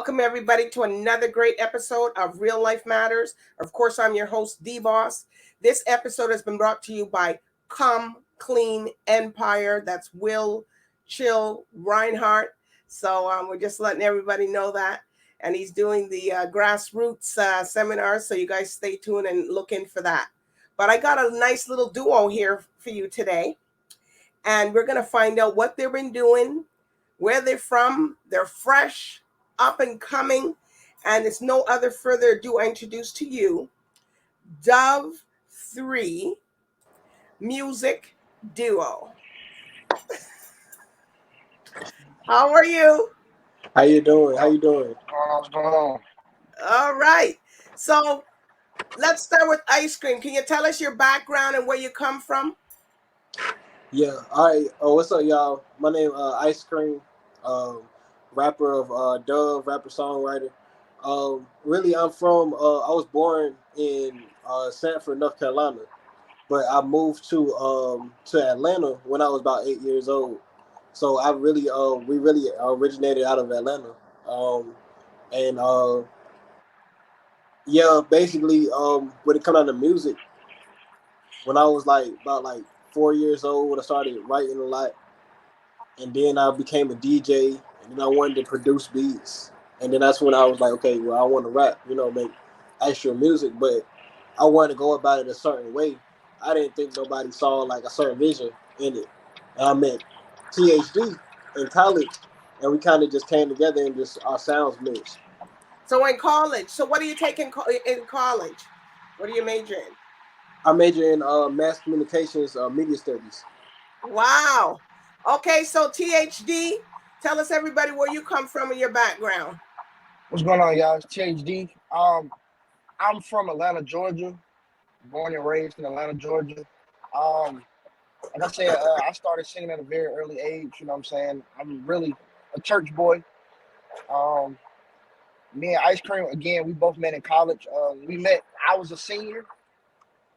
Welcome, everybody, to another great episode of Real Life Matters. Of course, I'm your host, DBoss. This episode has been brought to you by Come Clean Empire. That's Will Chill Reinhardt. So we're just letting everybody know that. And he's doing the grassroots seminar. So you guys stay tuned and look in for that. But I got a nice little duo here for you today. And we're going to find out what they've been doing, where they're from. They're fresh, up and coming. And it's no other further ado, I introduce to you DOV3 MUSIC DUO. How are you? How you doing? What's going on? All right. So let's start with IceCream. Can you tell us your background and where you come from? Yeah. All right. Oh, what's up, y'all? My name IceCream, rapper of Dove, rapper songwriter. Really, I'm from. I was born in Sanford, North Carolina, but I moved to Atlanta when I was about 8 years old. So we really originated out of Atlanta, and yeah, basically, when it comes down to music, when I was about 4 years old, I started writing a lot, and then I became a DJ, and then I wanted to produce beats, and then that's when I was like, okay, well, I want to rap, make actual music, but I wanted to go about it a certain way. I didn't think nobody saw like a certain vision in it. And I met THD in college, and we kind of just came together and just our sounds mixed. So in college, so what do you take in college? What do you major in? I major in mass communications, media studies. Wow. Okay, so THD, tell us everybody where you come from and your background. What's going on, y'all? It's THD. I'm from Atlanta, Georgia. Born and raised in Atlanta, Georgia. Like I said, I started singing at a very early age. You know what I'm saying? I'm really a church boy. Me and IceCream, again, we both met in college. I was a senior.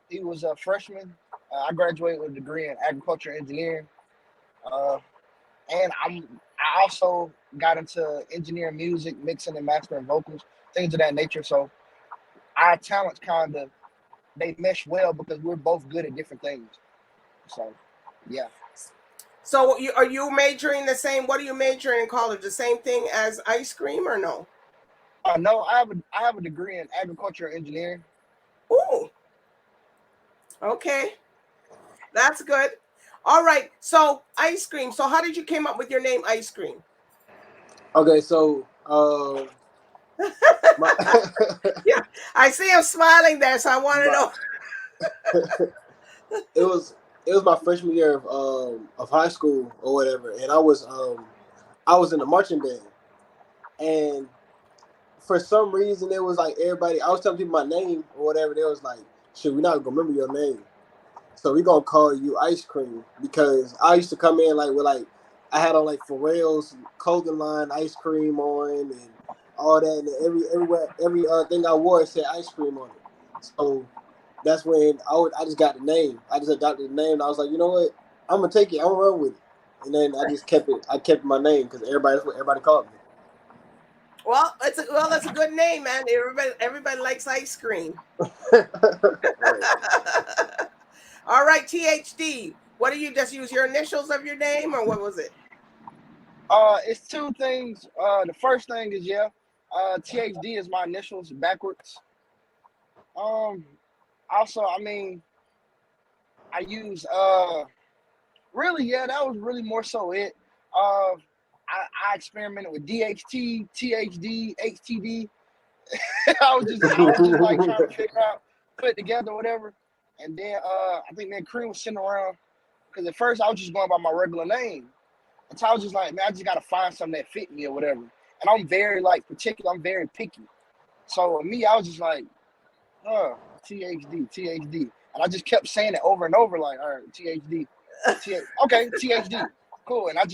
He was a freshman. I graduated with a degree in agriculture engineering. And I also got into engineering music, mixing and mastering vocals, things of that nature. So our talents they mesh well because we're both good at different things. So yeah. So are you majoring the same? What are you majoring in college? The same thing as IceCream or no? No, I have a degree in agriculture engineering. Ooh. Okay. That's good. All right. So IceCream. So how did you came up with your name IceCream? Okay, so yeah, I see him smiling there, so I want to know. It was my freshman year of high school or whatever, and I was in the marching band, and for some reason it was like everybody. I was telling people my name or whatever. They was like, "Shit, we're not gonna remember your name, so we gonna call you IceCream," because I used to come in I had on Pharrell's clothing line, IceCream on, and all that, and every thing I wore said IceCream on it. So that's when I just got the name. I just adopted the name. And I was like, you know what? I'm gonna take it. I'm gonna run with it. And then I just kept it. I kept my name because that's what everybody called me. Well, that's a good name, man. Everybody likes IceCream. All right, THD. What do you just use your initials of your name, or what was it? It's two things. The first thing is THD is my initials backwards. Also, I mean, I use really, that was really more so it. I experimented with DHT, THD, HTD. I was just like trying to figure out, put it together, whatever. And then I think me and Cream was sitting around because at first I was just going by my regular name. And so I was just like, man, I just gotta find something that fit me or whatever. And I'm very particular, I'm very picky. So me, I was just like, THD. And I just kept saying it over and over, like, all right, THD. Okay, THD. Cool. And I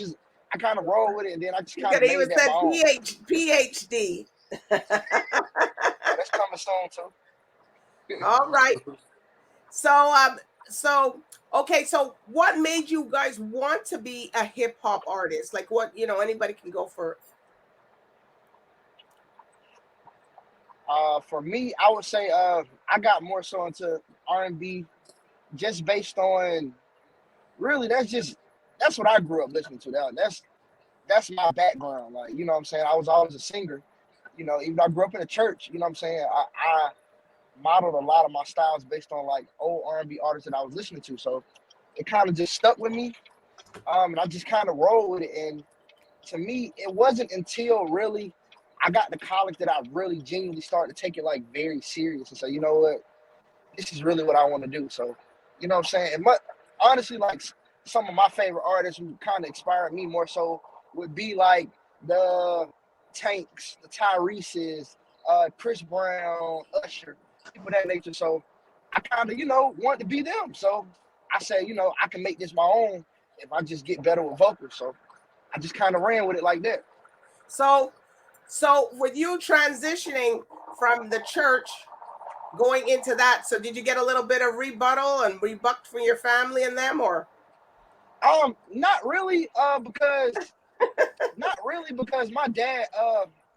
kind of roll with it, and then I just kind of made that my own. PhD. That's coming soon too. All right. Okay, so what made you guys want to be a hip hop artist? Like what, anybody can go for. For me, I would say I got more so into R&B just based on really that's what I grew up listening to. That's my background. Like, you know what I'm saying? I was always a singer. You know, even though I grew up in a church, you know what I'm saying? I modeled a lot of my styles based on like old R&B artists that I was listening to. So it kind of just stuck with me. And I just kind of rolled with it. And to me, it wasn't until really I got to college that I really genuinely started to take it like very serious and say, you know what, this is really what I want to do. So, you know what I'm saying? And honestly, like some of my favorite artists who kind of inspired me more so would be like the Tanks, the Tyrese's, Chris Brown, Usher, people of that nature. So I kind of, want to be them. So I said, I can make this my own if I just get better with vocals. So I just kind of ran with it like that. So with you transitioning from the church going into that, so did you get a little bit of rebuttal and rebucked from your family and them, or? Not really, because my dad,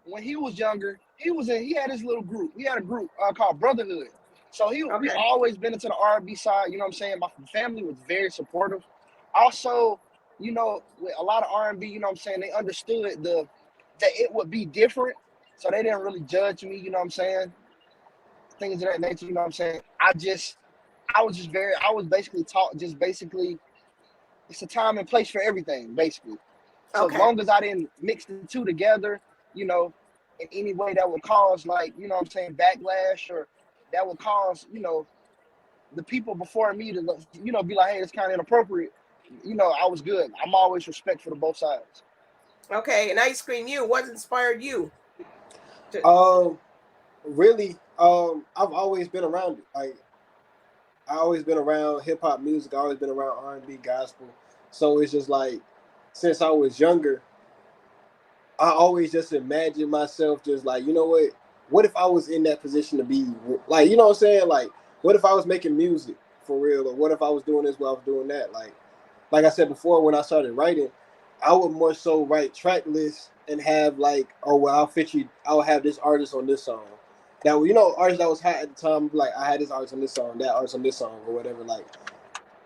when he was younger, he had his little group. He had a group called Brotherhood. So we always been into the R&B side. You know what I'm saying? My family was very supportive. Also, with a lot of R&B, you know what I'm saying, they understood that it would be different. So they didn't really judge me, you know what I'm saying? Things of that nature, you know what I'm saying? I was basically taught it's a time and place for everything, basically. So as long as I didn't mix the two together, in any way that would cause like, you know what I'm saying, backlash, or that would cause, the people before me to, be like, hey, it's kind of inappropriate. I was good. I'm always respectful to both sides. Okay, and IceCream, what inspired you? Really, I've always been around it. Like, I always been around hip hop music. I always been around R&B, gospel. So it's just like, since I was younger, I always just imagined myself just like, you know what? What if I was in that position to be like, you know what I'm saying? Like, what if I was making music for real? Or what if I was doing this while I was doing that? Like I said before, when I started writing, I would more so write track lists and have like, oh, well, I'll have this artist on this song. That, artist that was hot at the time, like I had this artist on this song, that artist on this song, or whatever. Like,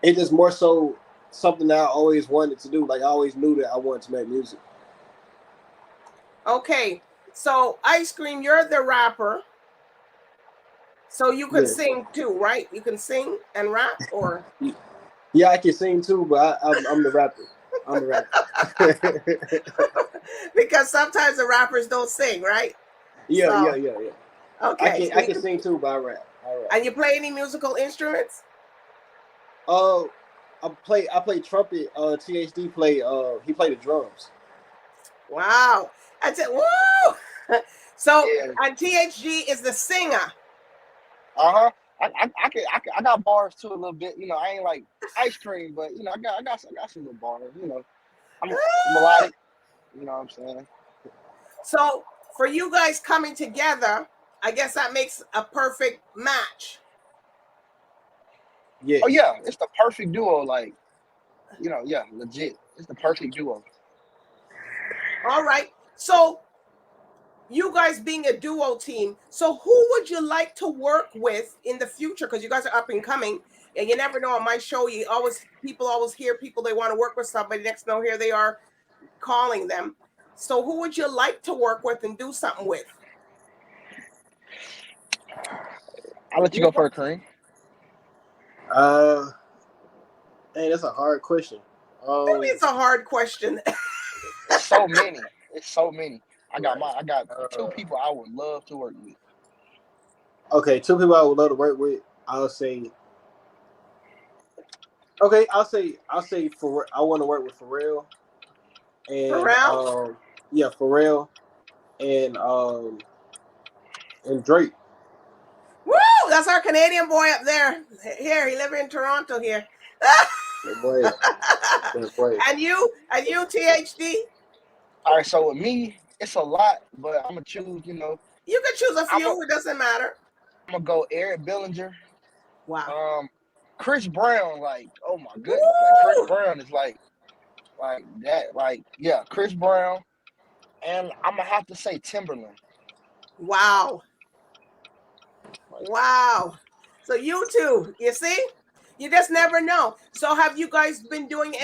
it's just more so something that I always wanted to do. Like, I always knew that I wanted to make music. Okay, so IceCream, you're the rapper. So you can sing too, right? You can sing and rap, or? Yeah, I can sing too, but I'm the rapper. I'm the rapper. Because sometimes the rappers don't sing, right? Yeah. Okay. I can sing too, but I rap. And you play any musical instruments? I play trumpet. THD he played the drums. Wow. I said, woo! So, and THD is the singer. I got bars too a little bit. I ain't like IceCream, but I got some little bars. I'm melodic. You know what I'm saying? So for you guys coming together, I guess that makes a perfect match. Yeah. Oh yeah, it's the perfect duo. Like, legit. It's the perfect duo. All right. So you guys being a duo team, so who would you like to work with in the future? Because you guys are up and coming, and you never know. On my show, people always hear people they want to work with somebody. Next thing here they are calling them. So who would you like to work with and do something with? I'll let you go first, Kareem. Hey, that's a hard question. Maybe it's a hard question. It's so many. I got two people I would love to work with. Okay, two people I would love to work with. I'll say I want to work with Pharrell. And Pharrell? Pharrell and Drake. Woo! That's our Canadian boy up there. Here, he lives in Toronto here. Boy. And you, THD? All right, so with me, it's a lot, but I'm gonna choose. You can choose a few. It doesn't matter. I'm gonna go Eric Bellinger. Wow. Chris Brown, like, oh my goodness, like, Chris Brown is like that, like, yeah, Chris Brown, and I'm gonna have to say Timberland. Wow. Wow. So you two, you see? You just never know. So have you guys been doing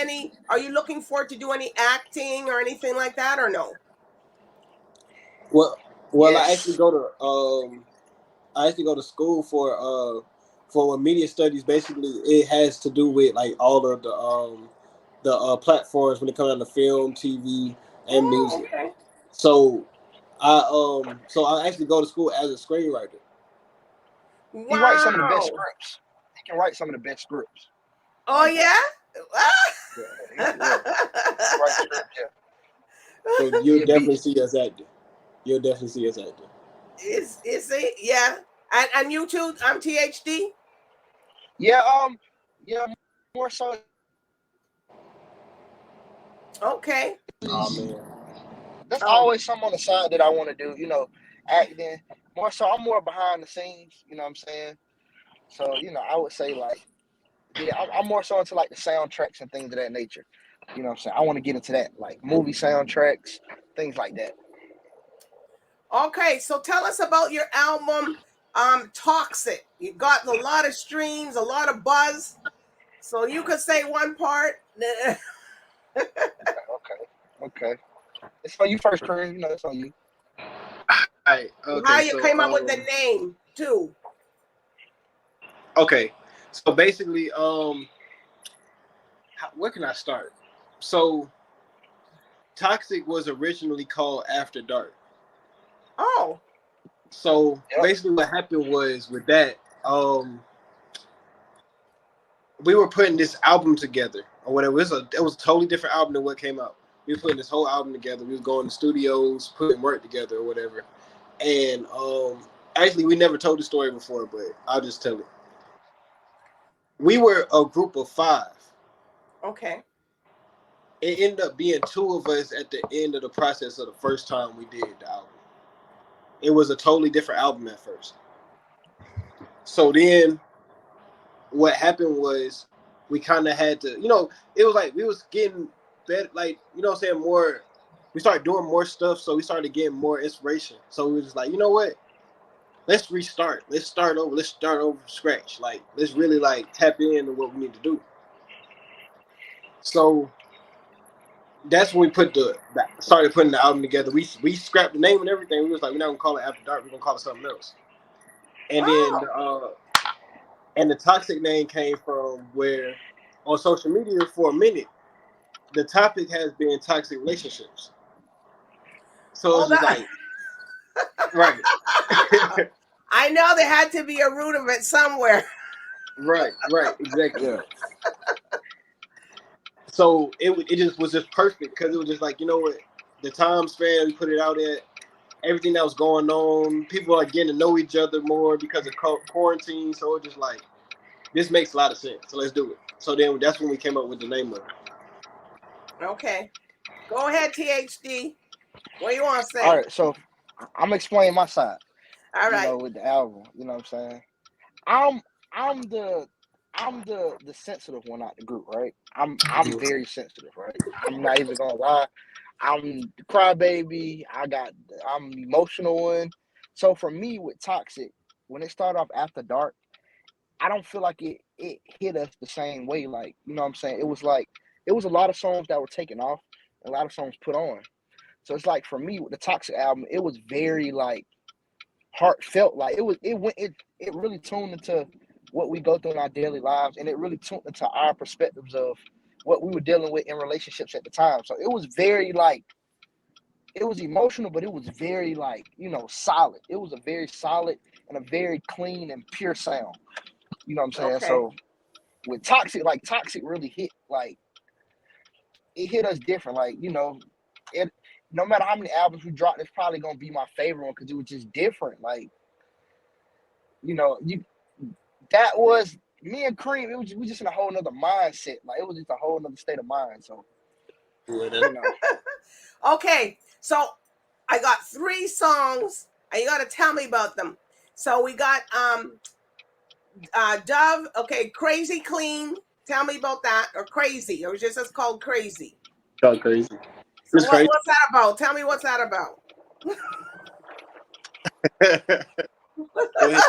are you looking forward to do any acting or anything like that or no? Well, Yes. I actually go to school for media studies. Basically, it has to do with like all of the platforms when it comes down to film, TV, and music. Okay. So I actually go to school as a screenwriter. Wow. He writes some of the best scripts. He can write some of the best scripts. Oh yeah? Yeah, he writes scripts, yeah. So you'll definitely see us acting. You'll definitely see us acting. Is it? Yeah. And you too, THD? Yeah, more so. Okay. Oh man. That's always something on the side that I want to do, acting. More so, I'm more behind the scenes, you know what I'm saying? So, I would say like, yeah, I'm more so into like the soundtracks and things of that nature. You know what I'm saying? I want to get into that, like movie soundtracks, things like that. Okay, so tell us about your album, Toxic. You got a lot of streams, a lot of buzz. So you could say one part. Okay. It's on you first, Kareem. It's on you. All right. Okay. How you came up with the name too? Okay. So basically, where can I start? So, Toxic was originally called After Dark. Oh. So basically, what happened was with that, we were putting this album together or whatever. It was a totally different album than what came out. We were putting this whole album together. We was going to studios, putting work together or whatever. And actually, we never told the story before, but I'll just tell it. We were a group of 5. Okay. It ended up being 2 of us at the end of the process of the first time we did the album. It was a totally different album at first. So then what happened was we kind of had to, it was like we was getting better, like, what I'm saying, more, we started doing more stuff, so we started getting more inspiration. So we were just like, you know what? Let's restart. Let's start over. Let's start over from scratch. Like, let's really like tap into what we need to do. So that's when we started putting the album together. We scrapped the name and everything. We was like, we're not gonna call it After Dark. We're gonna call it something else. And then and the Toxic name came from where on social media for a minute the topic has been toxic relationships. So it's just like, right. I know there had to be a root of it somewhere. Right, exactly. Yeah. So it just was just perfect because it was just like, you know what, the time span we put it out at, everything that was going on, people are getting to know each other more because of quarantine. So it just like, this makes a lot of sense. So let's do it. So then that's when we came up with the name of it. Okay. Go ahead, THD. What do you want to say? All right, so I'm explaining my side. All right. With the album, you know what I'm saying? I'm the sensitive one out the group, right? I'm very sensitive, right? I'm not even gonna lie. I'm the crybaby. I'm the emotional one. So for me with Toxic, when it started off After Dark, I don't feel like it hit us the same way. Like, you know what I'm saying? It was a lot of songs that were taken off, a lot of songs put on. So it's like for me with the Toxic album, it was very like heartfelt. Like it really tuned into what we go through in our daily lives, and it really tuned into our perspectives of what we were dealing with in relationships at the time. So it was very like, it was emotional, but it was very like, solid. It was a very solid and a very clean and pure sound. You know what I'm saying? Okay. So with Toxic, like Toxic really hit, like it hit us different. Like, it, no matter how many albums we dropped, it's probably gonna be my favorite one because it was just different. Like, that was me and Cream. We just in a whole nother mindset. Like, it was just a whole nother state of mind. So, Okay, so I got 3 songs, and you got to tell me about them. So we got Dove. Okay, Crazy Clean. Tell me about that, or Crazy, or just it's called Crazy. Called Crazy. So what's that about? Tell me what's that about. Go ahead.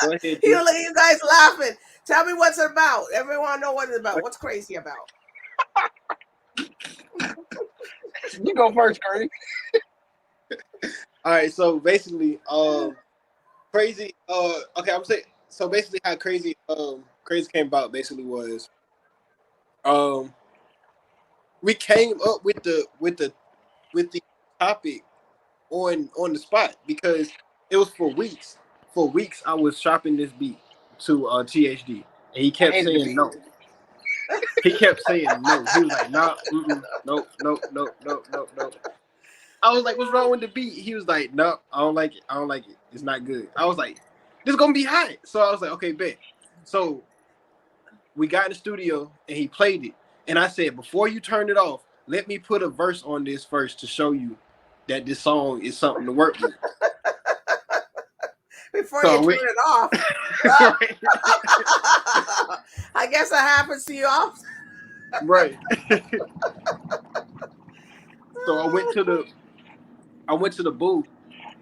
Go ahead, D. You guys laughing. Tell me what's it about. Everyone know what it's about. What's crazy about? You go first, Curry. All right, so basically, crazy. Okay, I'm saying. So basically, how crazy came about basically was, we came up with the topic on the spot because it was for weeks. For weeks, I was shopping this beat to THD, and he kept saying no. He kept saying no. He was like, nah, no. I was like, what's wrong with the beat? He was like, no, I don't like it. I don't like it. It's not good. I was like, this is gonna be hot. So I was like, okay, bet. So we got in the studio and he played it. And I said, before you turn it off, let me put a verse on this first to show you that this song is something to work with. Before you turn it off. I guess that happens to you often. Right. So I went to the booth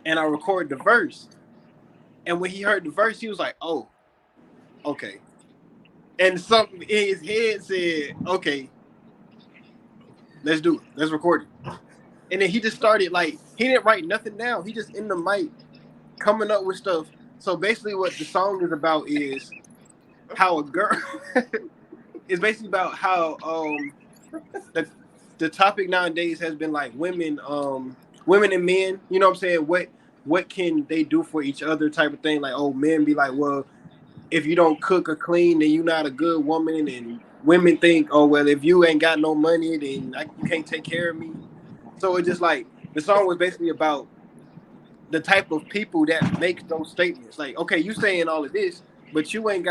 and I recorded the verse. And when he heard the verse, he was like, oh, okay. And something in his head said, okay, let's do it. Let's record it. And then he just started, like, he didn't write nothing down. He just in the mic coming up with stuff. So basically what the song is about is how a girl it's basically about how the topic nowadays has been like women and men, you know what I'm saying? What can they do for each other type of thing? Like, oh, men be like, well, if you don't cook or clean, then you're not a good woman. And women think, oh, well, if you ain't got no money, then you can't take care of me. So it's just like the song was basically about the type of people that make those statements. Like, okay, you saying all of this, but you doing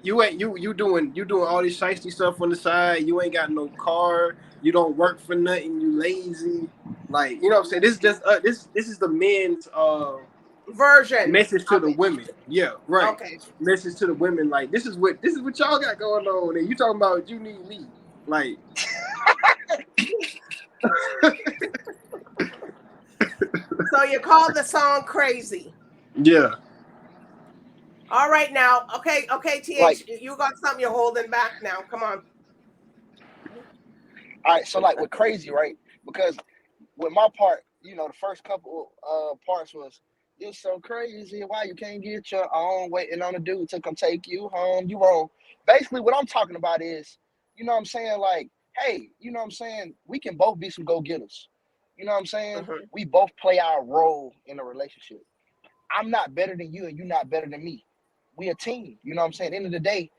all this shiesty stuff on the side. You ain't got no car. You don't work for nothing. You lazy. Like, you know what I'm saying? This is just this is the men's version message to the women. Yeah, right. Okay. Message to the women. Like, this is what y'all got going on, and you talking about you need me. Like. So you called the song crazy. Yeah. All right now. Okay, TH, Like, you got something you're holding back now. Come on. All right, so like with crazy, right? Because with my part, you know, the first couple parts was, you're so crazy, why you can't get your own, waiting on a dude to come take you home, you wrong. Basically what I'm talking about is, you know what I'm saying, like, hey, you know what I'm saying, we can both be some go-getters. You know what I'm saying? Mm-hmm. We both play our role in a relationship. I'm not better than you and you're not better than me. We a team. You know what I'm saying? At the end of the day,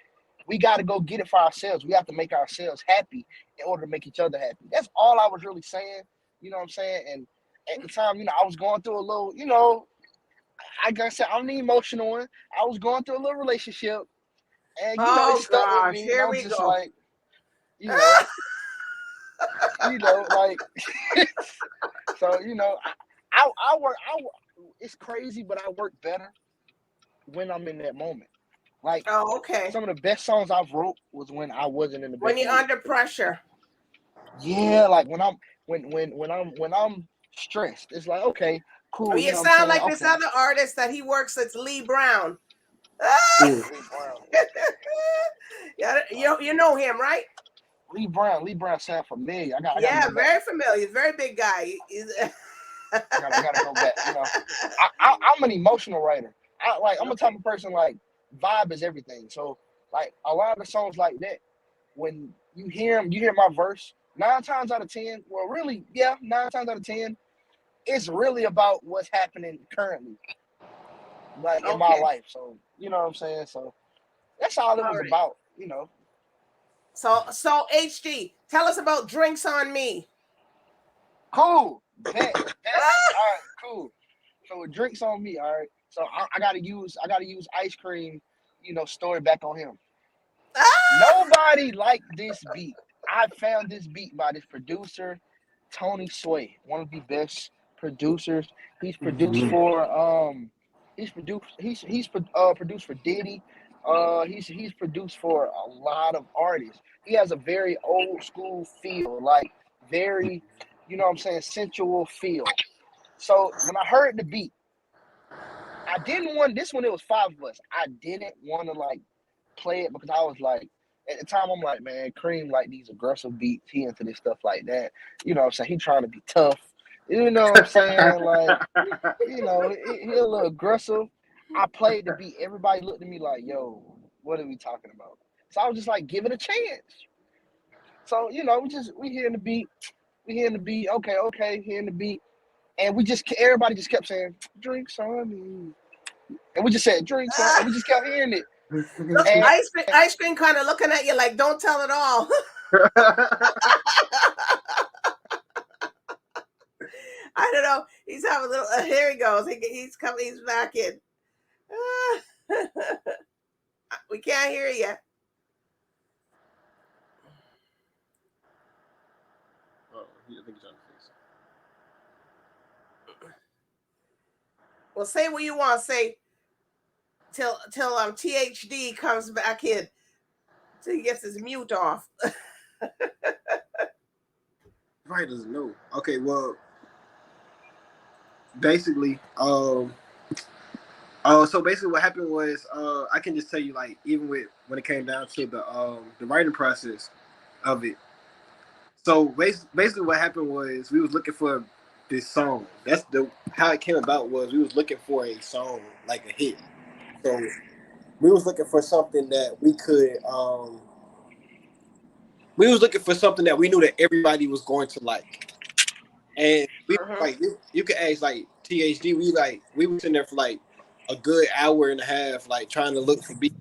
we got to go get it for ourselves. We have to make ourselves happy in order to make each other happy. That's all I was really saying. You know what I'm saying? And at the time, you know, I was going through a little, you know, like I said, I'm the emotional one. I was going through a little relationship, and you know, it stuck with me. Here and we I'm just go. like, you know, like, so you know, I work. It's crazy, but I work better when I'm in that moment. Like, okay. some of the best songs I've wrote was when I wasn't in the best when you're mood. under pressure. Yeah, like when I'm stressed, it's like, okay, cool. Oh, you know sound like okay. this other artist that he works. It's Lee Brown. Lee Brown. Yeah, you know him, right? Lee Brown sound familiar. I yeah, very familiar. He's a very big guy. I gotta go back. You know, I'm an emotional writer. I'm a type of person, like, vibe is everything. So like a lot of the songs like that, when you hear them, you hear my verse, 9 times out of 10, well, really, yeah, 9 times out of 10, it's really about what's happening currently, like, in my life. So you know what I'm saying. So that's all it was about. You know. So HD, tell us about Drinks on Me. Cool. Bet. All right. Cool. So with Drinks on Me, all right. So I gotta use IceCream, you know, story back on him. Nobody liked this beat. I found this beat by this producer, Tony Sway, one of the best producers. He's produced for produced for Diddy. He's produced for a lot of artists. He has a very old school feel, like very, you know what I'm saying, sensual feel. So when I heard the beat, I didn't want this one. It was 5 of us. I didn't want to like play it because I was like, at the time, I'm like, man, Cream like these aggressive beats. He into this stuff like that. You know what I'm saying? He trying to be tough. You know what I'm saying? Like, you know, he a little aggressive. I played the beat. Everybody looked at me like, yo, what are we talking about? So I was just like, give it a chance. So, you know, we hearing the beat. We hearing the beat. Okay, hearing the beat. And everybody just kept saying, drinks on me. And we just said, drinks on. And we just kept hearing it. Look, ice cream kind of looking at you like, don't tell it all. I don't know. He's having a little. Here he goes. He's coming. He's back in. We can't hear you. Oh, I think he's on the face. Well, say what you want to say till THD comes back in. Till he gets his mute off. Probably doesn't know. Okay, well, basically, so basically what happened was, I can just tell you, like, even when it came down to the writing process of it. So basically what happened was we was looking for this song. That's how it came about was we was looking for a song, like a hit. So we was looking for something that we could, we was looking for something that we knew that everybody was going to like. And we like you could ask like THD. We were sitting there for like a good hour and a half, like trying to look for beats.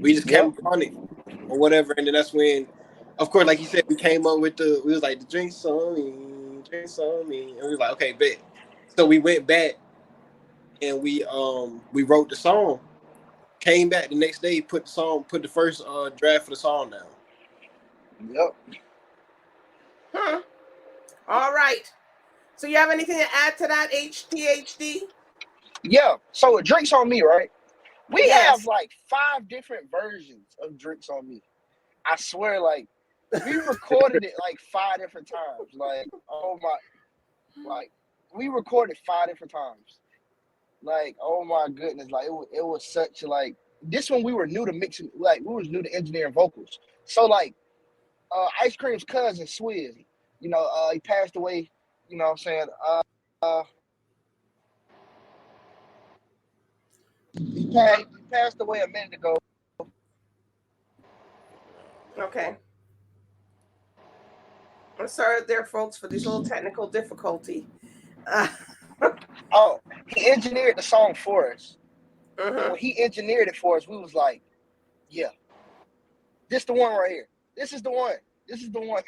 We just came upon it or whatever, and then that's when, of course, like you said, we came up with we was like the drinks on me, and we was like, okay, bet. So we went back and we wrote the song. Came back the next day, put the first draft for the song down. Yep. All right. So you have anything to add to that, THD? Yeah. So Drinks on Me, right? We have like 5 different versions of Drinks on Me. I swear, like we recorded it like 5 different times. Like, oh my, like we recorded 5 different times. Like, oh my goodness, like it was such like this one we were new to mixing, like we was new to engineering vocals. So like Ice Cream's cousin Swizz, you know, he passed away, you know what I'm saying? He passed away a minute ago. Okay. I'm sorry there, folks, for this little technical difficulty. Oh, he engineered the song for us. And when he engineered it for us, we was like, yeah, this the one right here. This is the one. This is the one.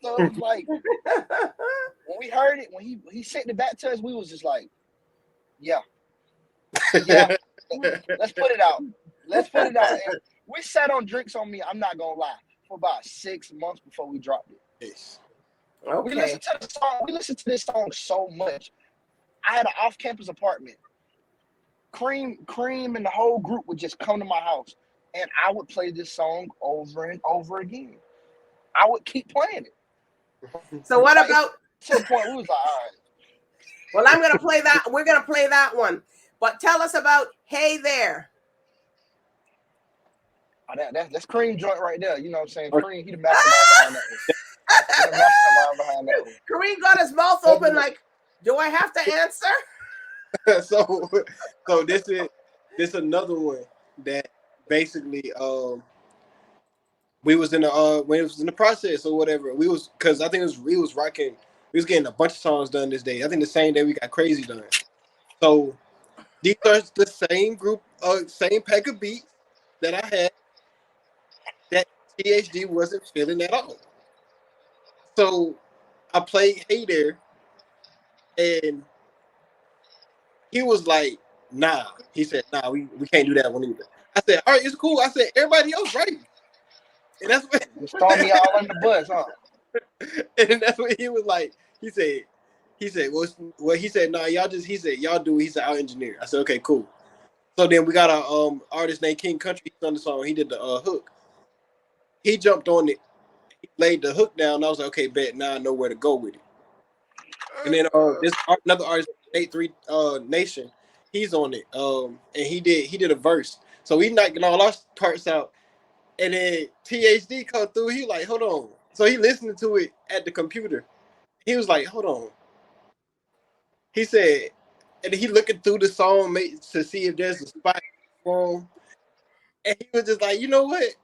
So it was like, when we heard it, when he sent it back to us, we was just like, yeah. Let's put it out. Let's put it out. And we sat on Drinks on Me, I'm not gonna lie, for about 6 months before we dropped it. Yes. Okay. We listened to the song. We listened to this song so much. I had an off-campus apartment. Cream and the whole group would just come to my house, and I would play this song over and over again. I would keep playing it. So what about to the point we was like, all right. Well, I'm gonna play that. We're gonna play that one. But tell us about Hey There. Oh, that's Cream joint right there. You know what I'm saying? Cream, he the mastermind behind that one. Kareem got his mouth open like, do I have to answer? so this is another one that basically we was in the when it was in the process or whatever. We was because I think we was rocking. We was getting a bunch of songs done this day. I think the same day we got Crazy done. So these are the same group, same pack of beats that I had that THD wasn't feeling at all. So I played Hey There, and he was like, nah. He said, nah, we can't do that one either. I said, all right, it's cool. I said, everybody else right. And that's what just throw me all in the bus, huh? And that's what he was like. He said, well, he said, nah, y'all just, he said, y'all do it. He said, I'll engineer. I said, okay, cool. So then we got a artist named King Country. He's on the song. He did the hook. He jumped on it. He laid the hook down. And I was like, okay, bet. Now I know where to go with it. And then this another artist, DOV3 Nation, he's on it. And he did a verse. So we knocking all our parts out. And then THD come through. He like, hold on. So he listening to it at the computer. He was like, hold on. He said, and he looking through the song to see if there's a spot for him. And he was just like, you know what?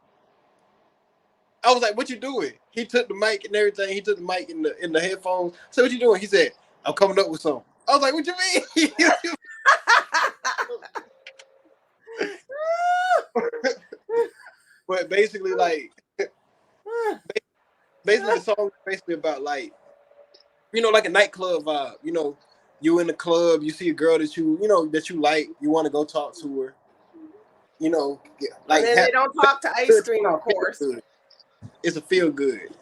I was like, what you doing? He took the mic and everything. He took the mic in the headphones. So what you doing? He said, I'm coming up with something. I was like, what you mean? But basically, like, basically the song is basically about like, you know, like a nightclub vibe. You know, you in the club, you see a girl that you like, you want to go talk to her. You know, like, and then they don't talk to IceCream, of course. It's a feel good.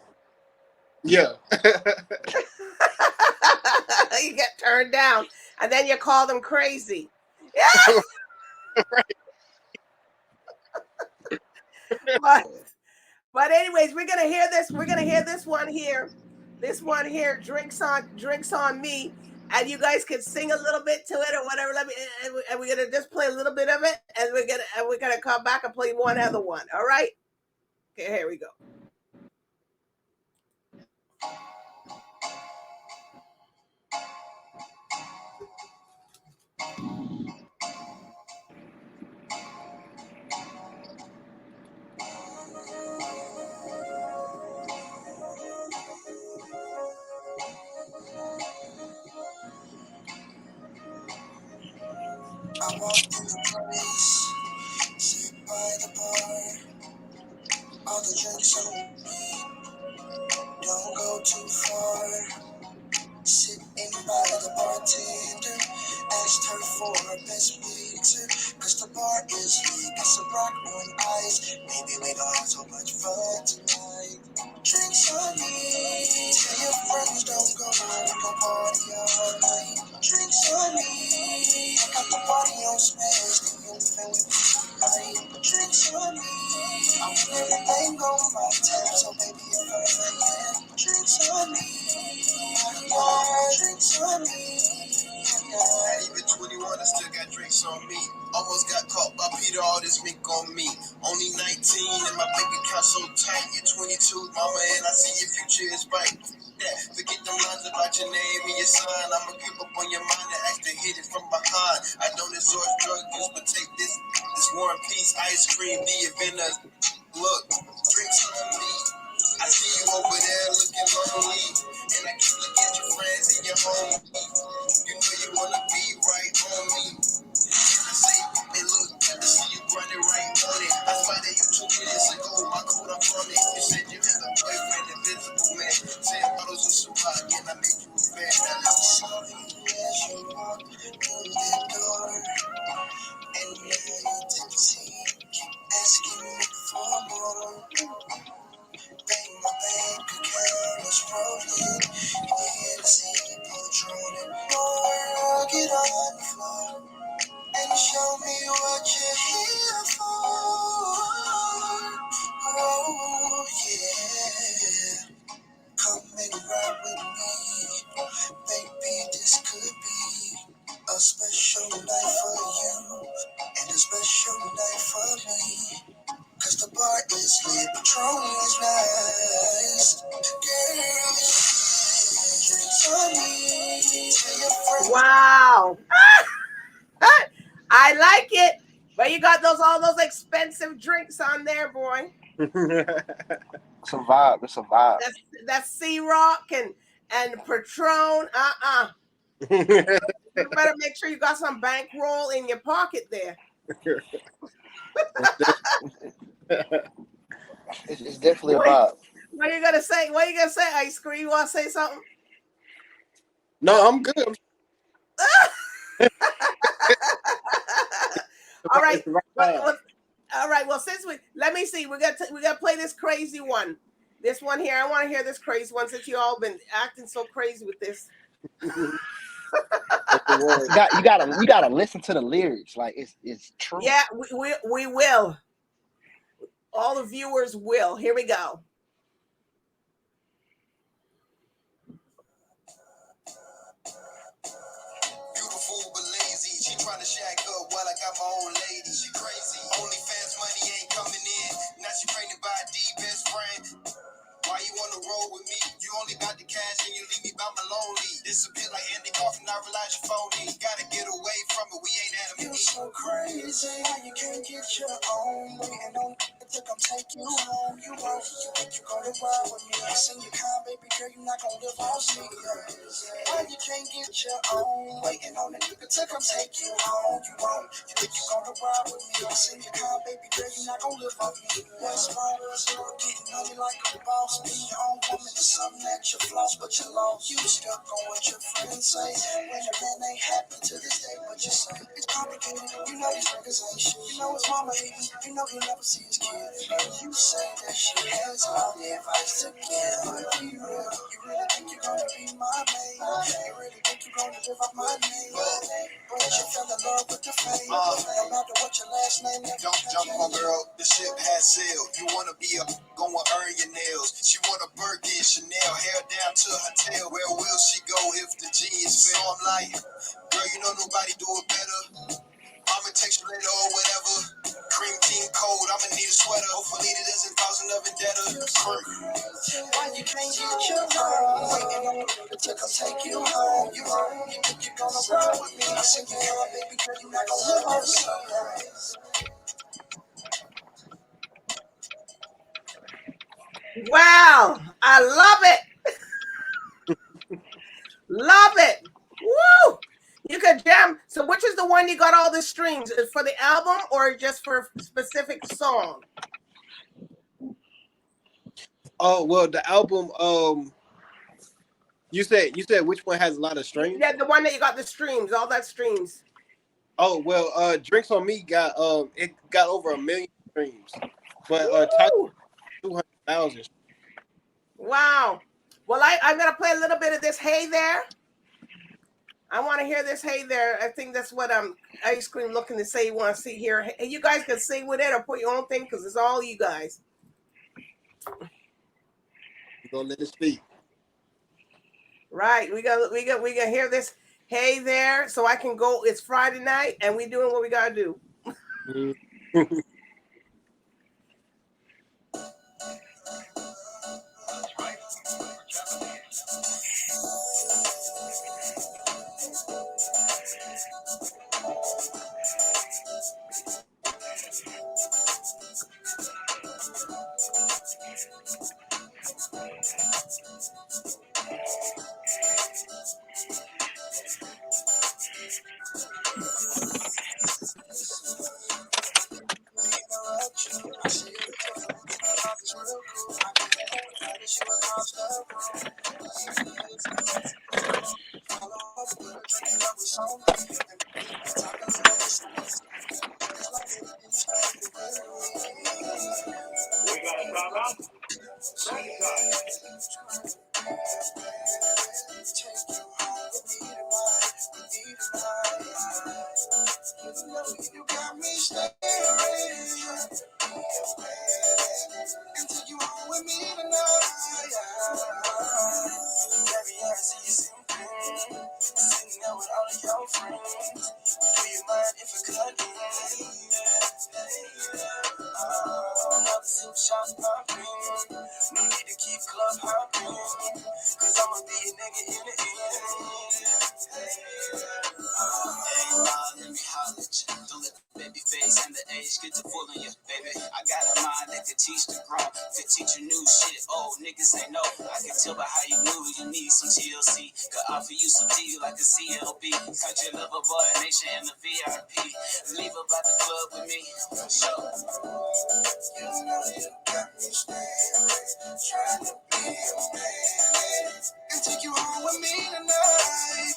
Yeah. You get turned down, and then you call them crazy. Yeah. But anyways, we're gonna hear this. We're gonna hear this one here. This one here, drinks on me, and you guys can sing a little bit to it or whatever. And we're gonna just play a little bit of it, and we're gonna come back and play one other one. All right. Okay, here we go. I walked in the place, sit by the bar, all the drinks on me, don't go too far. Sitting by the bartender, asked her for her best mixer, cause the bar is lit, got some rock on ice, maybe we don't have so much fun tonight. Drinks on me, tell your friends don't go out, we gon' party all night. Drinks on me, I got the party on smash, the only thing we tonight. Drinks on me, I'm everything on my tab, so baby if I can. Drinks on me, drinks on me. Not even 21, I still got drinks on me. Almost got caught by Peter, all this mink on me. Only 19 and my bank account so tight. You're 22, mama, and I see your future is bright. Yeah, forget them lines about your name and your sign. I'ma creep up on your mind and act to hit it from behind. I don't endorse drug use, but take this War and Peace, IceCream, the event. Look, drinks on me. I see you over there looking lonely, and I keep looking at your friends and your homies. You know you wanna be right on me. I say, hey look, I see you running right on it. I find that you 2 minutes ago, my code up on it. You said you had a boyfriend, invisible man. 10 bottles of Ciroc, and I make you a fan. Now I'm sorry as you walk through the door, and now you tipsy, keep asking me for more. Bang, my bank account is rolling. You can see patrolling. More, get on the floor and show me what you're here for. Oh, yeah. Come and ride with me. Baby, this could be a special night for you and a special night for me. Cause the bar is lit, Patron is nice. Girl, Wow. I like it. But you got all those expensive drinks on there, boy. It's a vibe. It's a vibe. That's C-Rock and Patron. You better make sure you got some bankroll in your pocket there. It's definitely a vibe. What are you gonna say? What are you gonna say, IceCream? You want to say something? No, I'm good. All right. All right. Well, since let me see. We got to play this crazy one. This one here. I want to hear this crazy one since you all been acting so crazy with this. You gotta listen to the lyrics. Like it's true. Yeah, we will. All the viewers will. Here we go. beautiful but lazy. She trying to shack up while I got my own lady. She crazy. OnlyFans money ain't coming in. Now she pregnant by D best friend. Why you wanna roll with me? You only got the cash and you leave me by my lonely. Disappear like Andy Kaufman, I realize you're phony. Gotta get away from it, we ain't enemies. You so crazy, how you can't get your own. Waiting on to come take you home. You won't, you think you gonna ride with me. I seen you come, baby girl, you not gonna live off me. Why you can't get your own. Waiting on a nigga to come take you home. You won't, you think you gonna ride with me. I seen you come, baby girl, you not gonna live off me. What's wrong with you? Getting money like a boss. Being your own woman is something that you lost, but you lost. You stuck on what your friends say. When your man ain't happy to this day, but you say it's complicated. You know these niggas ain't shit. You know his mama hating. You know he'll never see his kid. And you say that she has all the advice to give. Be real. You really think you're gonna be my man? You really think you're gonna live off my name? But you fell in love with the fame. No matter what your last name is. Don't jump on, girl. The ship has sailed. You wanna be a gonna earn your nails. She want a Birkin, Chanel, hair down to her tail. Where will she go if the jeans fail? I'm like, girl, you know nobody do it better. I'ma text you later or whatever. Cream team cold, I'ma need a sweater. Hopefully it doesn't cause another vendetta. Why you can't get your own? Waiting on the to come take you home. You home, you think you're gonna ride with me. I said you can't, baby girl, you not gonna live on sunrise. Wow, I love it. Love it. Woo! You could jam. So which is the one you got all the streams? Is for the album or just for a specific song? Oh well, the album. You said which one has a lot of streams? Yeah, the one that you got the streams, all that streams. Oh well, Drinks on Me got it got over 1 million streams, but 200,000. Wow. Well, I'm gonna play a little bit of this Hey There. I want to hear this Hey There. I think that's what IceCream looking to say. You want to see here. Hey, you guys can sing with it or put your own thing because it's all you guys. We're gonna let it speak. Right. We got hear this Hey There. So I can go. It's Friday night and we doing what we gotta do. You got me staring until you home with me tonight. Baby, I see you sitting there with all of your friends. Do you mind if I cut in? Another sip shot popping. No need to keep club hopping, cause I'ma be a nigga in the end. Hey, let me holler at you. Don't let the baby face and the age get to fooling you, baby. I got a mind that could teach the grown, could teach you new shit. Oh, niggas ain't know. I can tell by how you move, you need some TLC. Could offer you some D like a CLB. Country lover, boy, nation, and the VIP. Leave about the club with me, for sure. You know you got me staring, trying to be a man, and take you home with me tonight.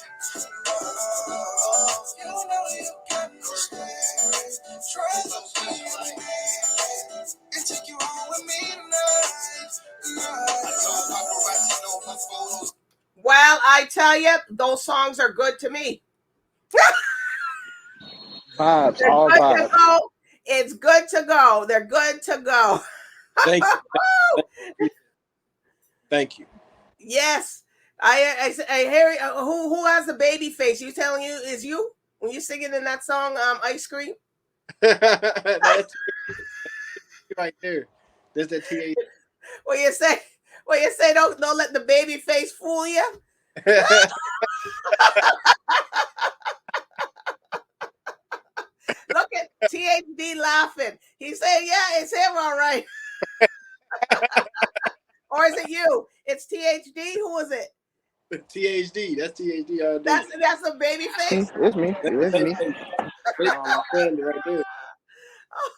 Oh, you know you got me staring, trying to be a man, and take you home with me tonight. Well, I tell you, those songs are good to me. Vibes, They're all good vibes. to go. It's good to go. They're good to go. Thank you. Thank you. Yes. I hear who has the baby face? You telling you is you? when you singing in that song, Ice Cream? That's right there. There's that THD. What you say? Don't let the baby face fool you. Look at THD laughing. He's saying, "Yeah, it's him, all right." Or is it you? It's THD. Who is it? THD. That's THD all day. That's a baby face. It's me. It's me. Family right there.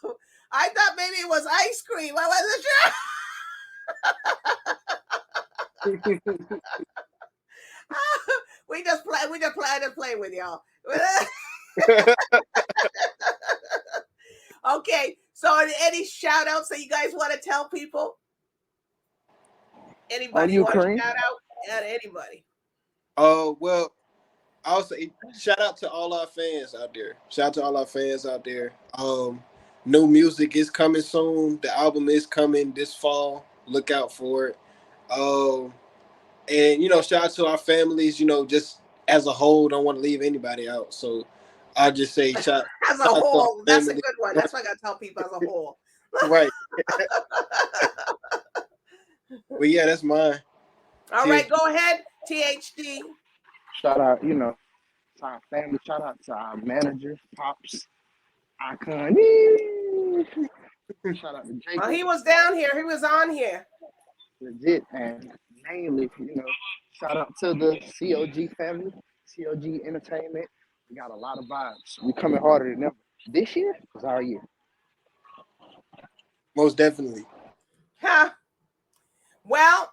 Oh, I thought maybe it was Ice Cream. I wasn't sure. We just plan to play with y'all. Okay, so any shout outs that you guys want to tell people? Anybody want to shout out at anybody? Well, I'll say shout out to all our fans out there. New music is coming soon. The album is coming this fall. Look out for it. And shout out to our families, just as a whole, don't want to leave anybody out. So I'll just say shout as a whole. That's a good one. That's what I gotta tell people, as a whole. Right. But yeah, that's mine. All right, go ahead, THD. Shout out, to our family. Shout out to our manager, Pops, Icon. Shout out to Jacob. Oh, he was down here. He was on here. Legit, and mainly, shout out to the COG family, COG Entertainment. We got a lot of vibes. We coming harder than ever. This year was our year. Most definitely. Huh. Well,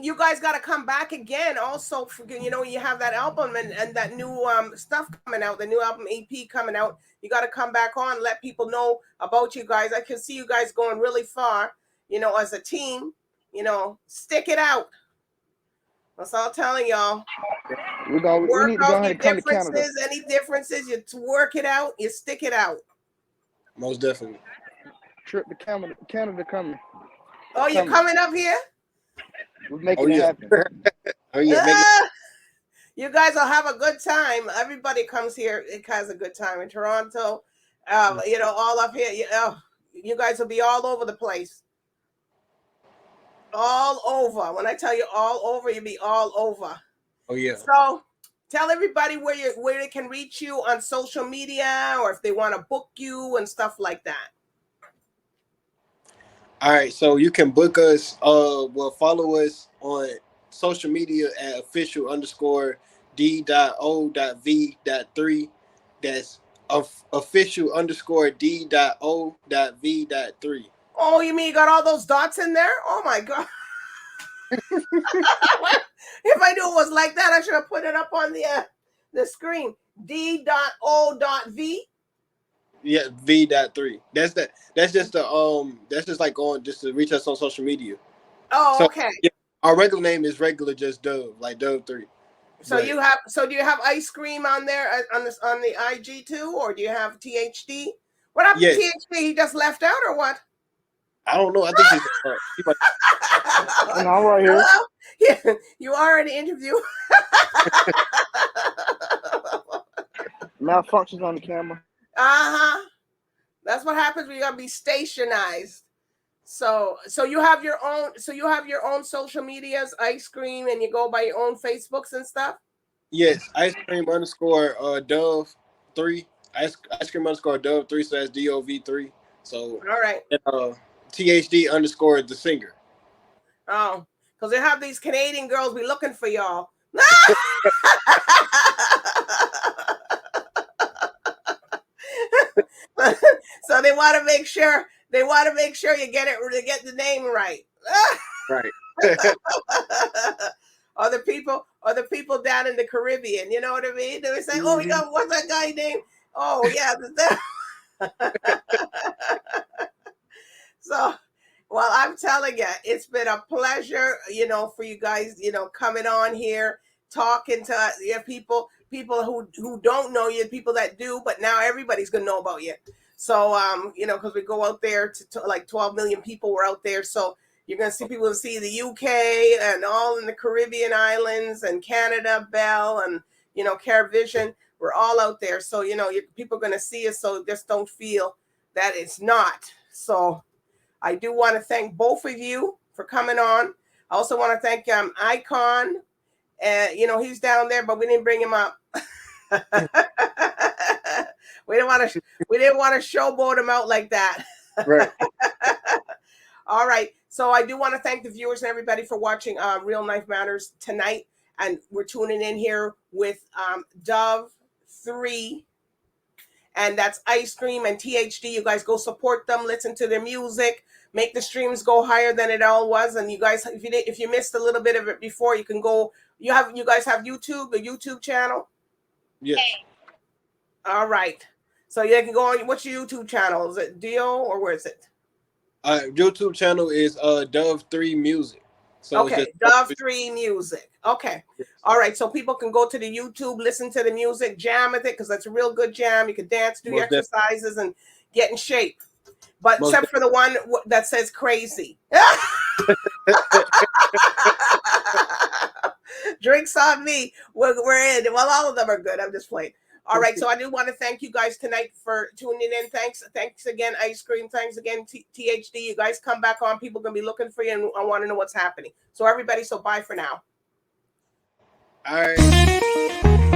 you guys got to come back again. Also, you have that album and that new stuff coming out, the new album EP coming out. You got to come back on, let people know about you guys. I can see you guys going really far, as a team. Stick it out. That's all I'm telling y'all. We need to go ahead and come to Canada. Any differences, you work it out, you stick it out. Most definitely. Trip to Canada coming. Oh, you're coming up here? We're making it happen. Oh, yeah. You guys will have a good time. Everybody comes here. It has a good time in Toronto. All up here. You guys will be all over the place. All over. When I tell you all over, you'll be all over. Oh, yeah. So tell everybody where they can reach you on social media, or if they want to book you and stuff like that. All right, so you can book us. Follow us on social media at official_D.O.V.3. That's official_D.O.V.3. Oh, you mean you got all those dots in there? Oh my God. If I knew it was like that, I should have put it up on the screen. D.O.V. Yeah, V.3. That's just like going just to reach us on social media. Oh, so, okay. Yeah, our regular name is just Dove, like DOV3. So do you have IceCream on there on the IG too, or do you have THD? What happened to THD? He just left out, or what? I don't know. I think he's I'm right here. Yeah, you are in the interview. Malfunctions on the camera. That's what happens when you gotta be stationized. So you have your own. So you have your own social medias, IceCream, and you go by your own Facebooks and stuff. Yes, IceCream_Dove3. IceCream_Dove3. So that's DOV3. So all right. THD_ the singer. Oh, because they have these Canadian girls be looking for y'all. So they want to make sure you get the name right. Right. Or the people down in the Caribbean, you know what I mean? They say, "Oh, we got what's that guy name?" Oh, yeah. So, well, I'm telling you, it's been a pleasure, for you guys, coming on here, talking to people who don't know you, people that do, but now everybody's gonna know about you. So, because we go out there to like 12 million people were out there, so you're gonna see people see the UK and all in the Caribbean islands and Canada, Bell, and caribvision. We're all out there. So, you know, people are going to see us. So just don't feel that it's not. So I do want to thank both of you for coming on. I also want to thank Icon. You know, he's down there, but we didn't bring him up. we didn't want to showboat him out like that. Right. All right. So I do want to thank the viewers and everybody for watching Real Life Matters tonight. And we're tuning in here with DOV3. And that's IceCream and THD. You guys go support them, listen to their music, make the streams go higher than it all was. And you guys, if you missed a little bit of it before, you can go. You guys have YouTube, a YouTube channel? Yes. All right. So you can go on. What's your YouTube channel? Is it Dio or where is it? YouTube channel is DOV3 MUSIC. So okay, DOV3 MUSIC. Okay. Yes. All right. So people can go to the YouTube, listen to the music, jam with it, because that's a real good jam. You can dance, do your exercises, and get in shape. But except for the one that says crazy. Drinks on me. We're in. Well, all of them are good. I'm just playing. All right, so I do want to thank you guys tonight for tuning in. Thanks again, IceCream. Thanks again, THD. You guys come back on. People are going to be looking for you, and I want to know what's happening. So everybody, so bye for now. All right.